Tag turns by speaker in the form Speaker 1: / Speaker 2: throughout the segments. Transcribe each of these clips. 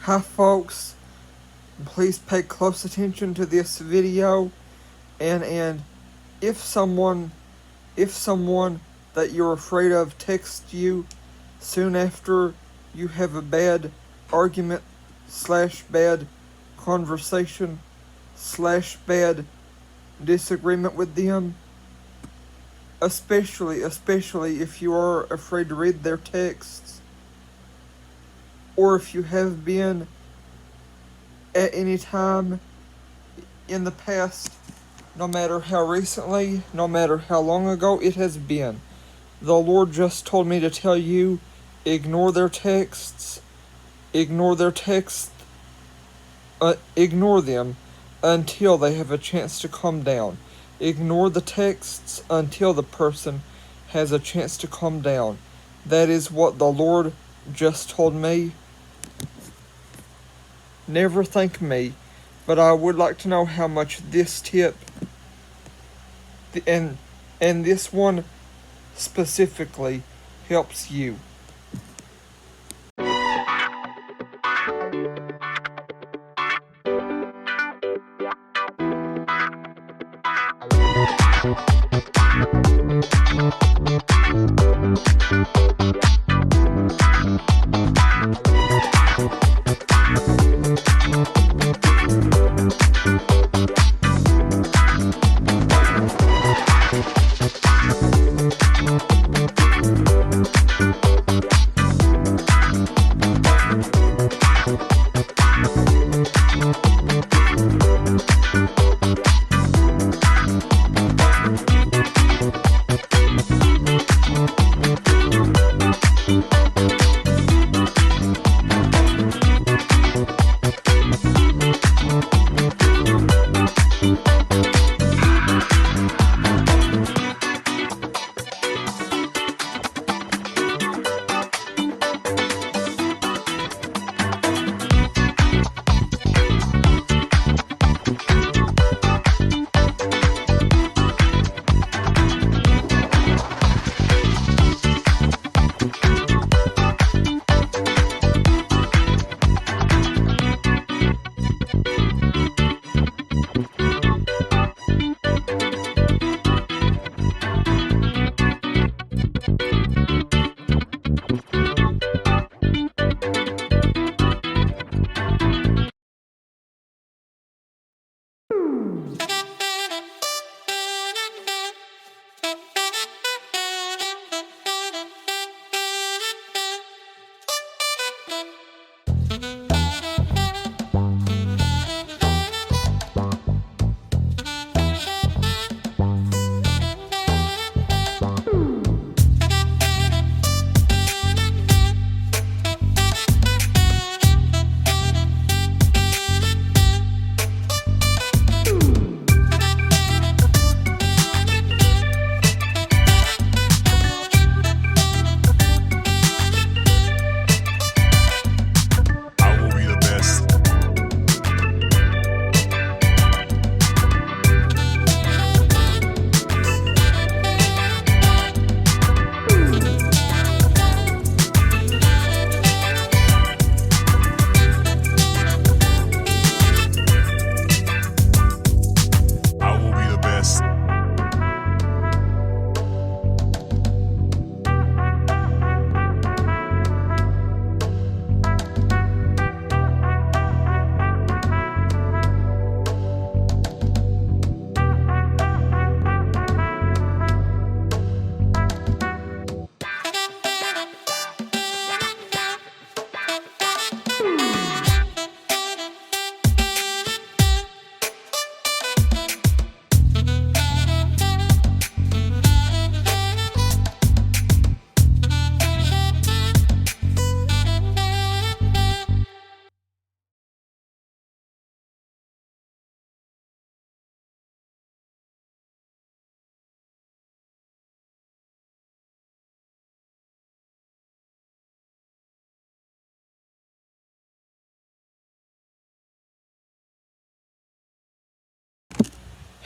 Speaker 1: Hi folks, please pay close attention to this video, and if someone that you're afraid of texts you soon after you have a bad argument slash bad conversation slash bad disagreement with them, especially if you are afraid to read their texts, or if you have been at any time in the past, no matter how recently, no matter how long ago it has been. The Lord just told me to tell you, ignore their texts, ignore them until they have a chance to calm down. Ignore the texts until the person has a chance to calm down. That is what the Lord just told me. Never thank me, but I would like to know how much this tip and this one specifically helps you.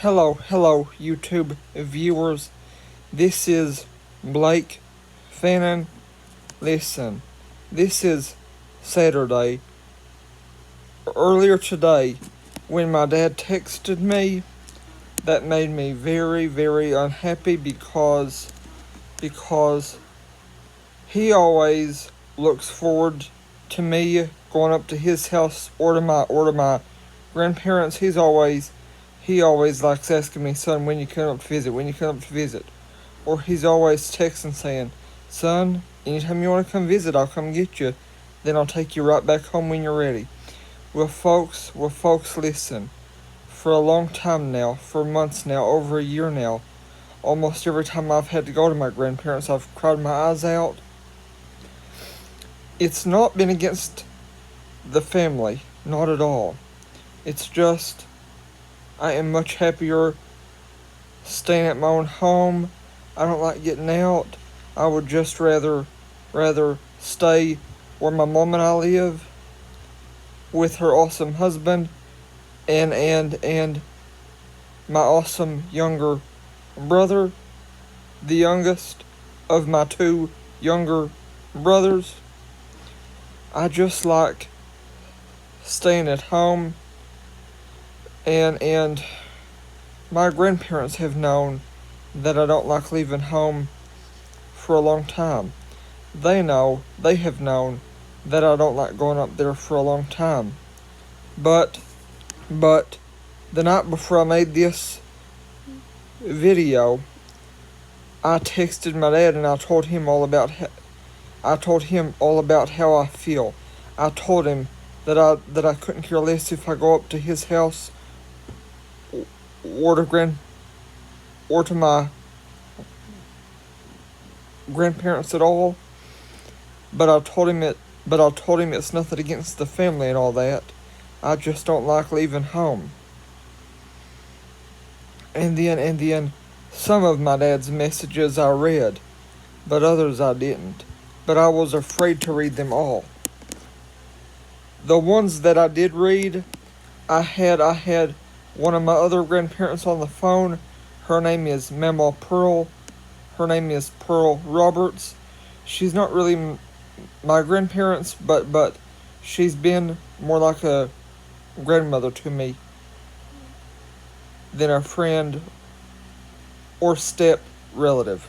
Speaker 1: Hello, YouTube viewers. This is Blake Fannin. Listen, this is Saturday, earlier today, when my dad texted me, that made me very, very unhappy because he always looks forward to me going up to his house or to my grandparents. He always likes asking me, son, when you come up to visit, when you come up to visit. Or he's always texting saying, son, anytime you want to come visit, I'll come get you. Then I'll take you right back home when you're ready. Well, folks, listen. For a long time now, for months now, over a year now, almost every time I've had to go to my grandparents, I've cried my eyes out. It's not been against the family, not at all. It's just, I am much happier staying at my own home. I don't like getting out. I would just rather stay where my mom and I live with her awesome husband and my awesome younger brother, the youngest of my two younger brothers. I just like staying at home, and my grandparents have known that I don't like leaving home for a long time. They have known that I don't like going up there for a long time. But the night before I made this video, I texted my dad and I told him all about how I feel. I told him that I couldn't care less if I go up to his house or to my grandparents at all. But I told him it's nothing against the family and all that. I just don't like leaving home. And then some of my dad's messages I read, but others I didn't. But I was afraid to read them all. The ones that I did read, I had one of my other grandparents on the phone. Her name is Mama Pearl. Her name is Pearl Roberts. She's not really my grandparents, but she's been more like a grandmother to me than a friend or step relative,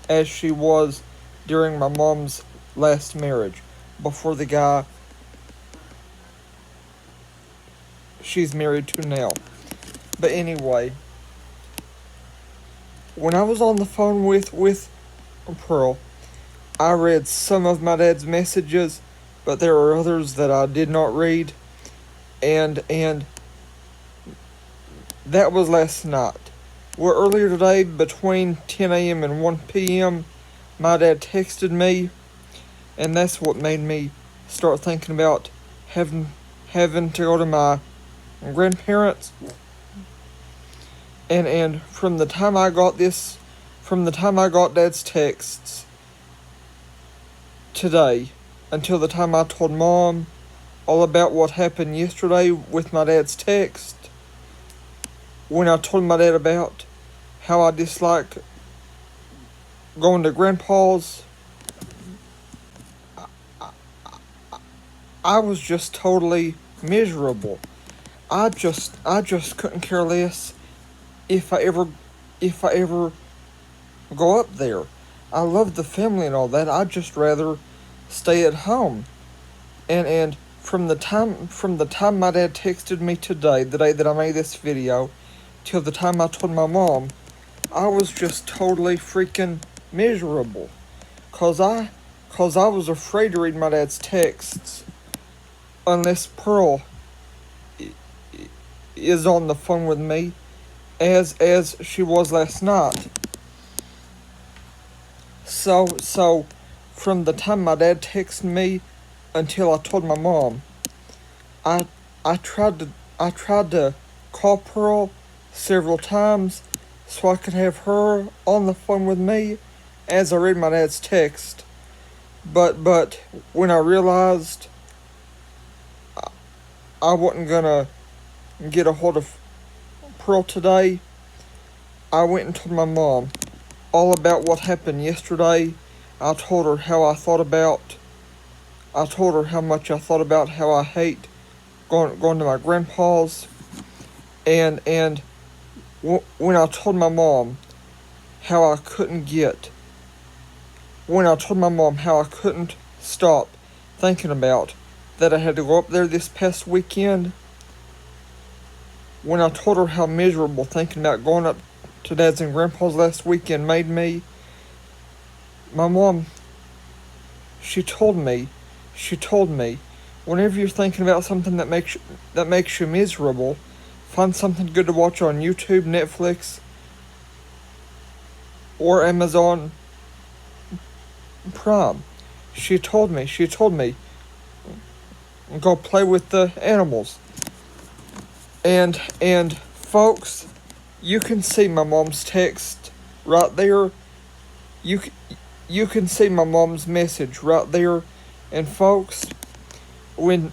Speaker 1: as she was during my mom's last marriage, before the guy she's married to now. But anyway, when I was on the phone with Pearl, I read some of my dad's messages, but there were others that I did not read, and that was last night. Well, earlier today, between 10 a.m. and 1 p.m., my dad texted me, and that's what made me start thinking about having to go to my grandparents. And from the time I got Dad's texts today until the time I told Mom all about what happened yesterday with my dad's text, when I told my dad about how I dislike going to Grandpa's, I was just totally miserable. I just couldn't care less if I ever go up there. I love the family and all that. I'd just rather stay at home. And from the time my dad texted me today, the day that I made this video, till the time I told my mom, I was just totally freaking miserable. Cause I was afraid to read my dad's texts unless Pearl is on the phone with me, as she was last night. So from the time my dad texted me until I told my mom, I tried to call Pearl several times so I could have her on the phone with me as I read my dad's text. But when I realized I wasn't gonna get a hold of Pearl today, I went and told my mom all about what happened yesterday. I told her how much I thought about how I hate going to my grandpa's, and when I told my mom how I couldn't stop thinking about that I had to go up there this past weekend, when I told her how miserable thinking about going up to Dad's and Grandpa's last weekend made me, my mom, she told me, whenever you're thinking about something that makes you miserable, find something good to watch on YouTube, Netflix, or Amazon Prime. She told me, go play with the animals. And folks, you can see my mom's text right there. You can see my mom's message right there. And folks, when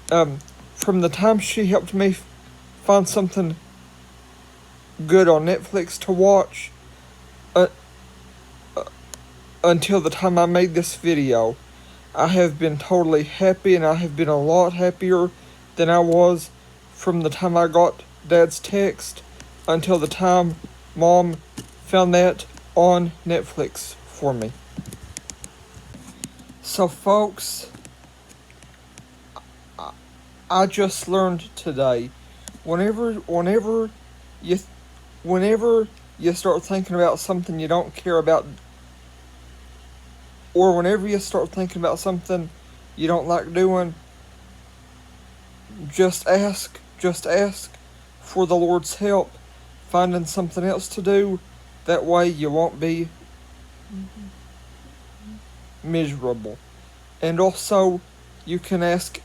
Speaker 1: from the time she helped me find something good on Netflix to watch, until the time I made this video, I have been totally happy, and I have been a lot happier than I was from the time I got Dad's text until the time Mom found that on Netflix for me. So folks, I just learned today, whenever you start thinking about something you don't care about, or whenever you start thinking about something you don't like doing, just ask for the Lord's help finding something else to do. That way you won't be miserable. And also, you can ask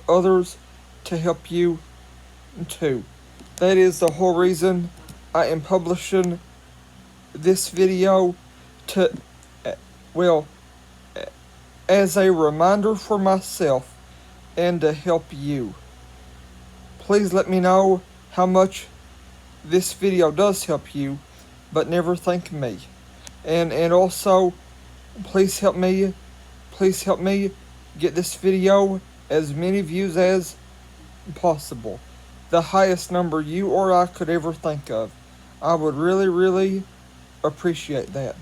Speaker 1: others to help you too. That is the whole reason I am publishing this video, as a reminder for myself and to help you. Please let me know how much this video does help you, but never thank me. And also, please help me get this video as many views as possible. The highest number you or I could ever think of. I would really, really appreciate that.